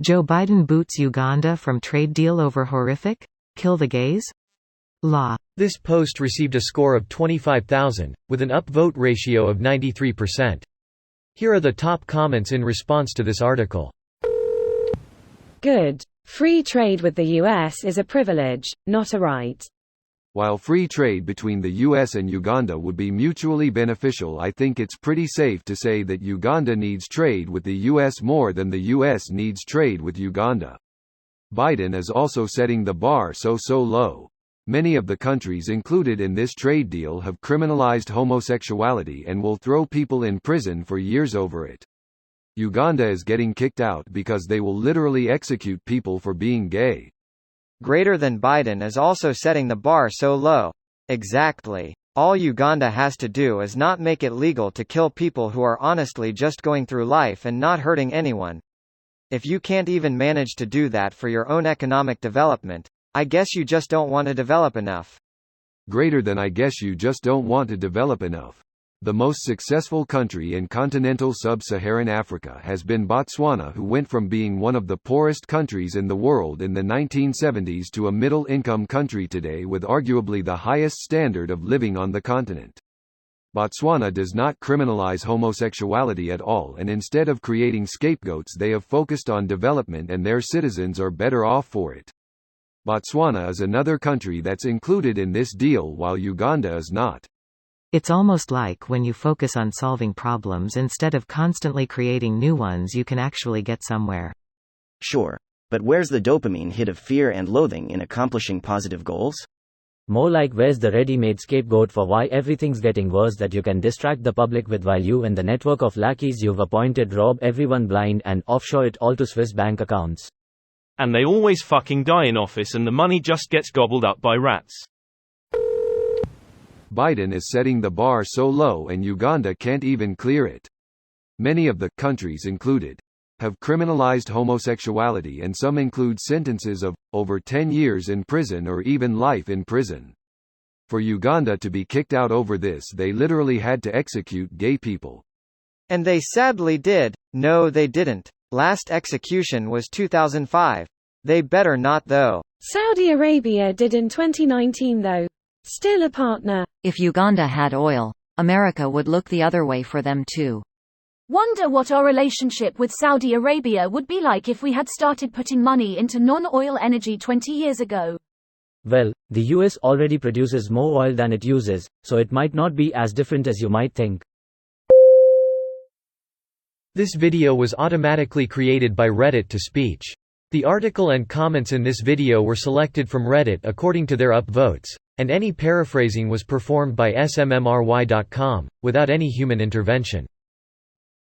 Joe Biden boots Uganda from trade deal over horrific? Kill the gays? Law. This post received a score of 25,000, with an upvote ratio of 93%. Here are the top comments in response to this article. Good. Free trade with the US is a privilege, not a right. While free trade between the US and Uganda would be mutually beneficial, I think it's pretty safe to say that Uganda needs trade with the US more than the US needs trade with Uganda. Biden is also setting the bar so low. Many of the countries included in this trade deal have criminalized homosexuality and will throw people in prison for years over it. Uganda is getting kicked out because they will literally execute people for being gay. Greater than Biden is also setting the bar so low. Exactly. All Uganda has to do is not make it legal to kill people who are honestly just going through life and not hurting anyone. If you can't even manage to do that for your own economic development, I guess you just don't want to develop enough. Greater than I guess you just don't want to develop enough. The most successful country in continental sub-Saharan Africa has been Botswana, who went from being one of the poorest countries in the world in the 1970s to a middle-income country today with arguably the highest standard of living on the continent. Botswana does not criminalize homosexuality at all, and instead of creating scapegoats they have focused on development, and their citizens are better off for it. Botswana is another country that's included in this deal while Uganda is not. It's almost like when you focus on solving problems instead of constantly creating new ones, you can actually get somewhere. Sure. But where's the dopamine hit of fear and loathing in accomplishing positive goals? More like where's the ready-made scapegoat for why everything's getting worse that you can distract the public with while you and the network of lackeys you've appointed rob everyone blind and offshore it all to Swiss bank accounts. And they always fucking die in office and the money just gets gobbled up by rats. Biden is setting the bar so low and Uganda can't even clear it. Many of the countries included have criminalized homosexuality, and some include sentences of over 10 years in prison or even life in prison. For Uganda to be kicked out over this, they literally had to execute gay people. And they sadly did. No, they didn't. Last execution was 2005. They better not though. Saudi Arabia did in 2019 though. Still a partner. If Uganda had oil, America would look the other way for them too. Wonder what our relationship with Saudi Arabia would be like if we had started putting money into non-oil energy 20 years ago. Well, the US already produces more oil than it uses, so it might not be as different as you might think. This video was automatically created by Reddit to speech. The article and comments in this video were selected from Reddit according to their upvotes, and any paraphrasing was performed by smmry.com, without any human intervention.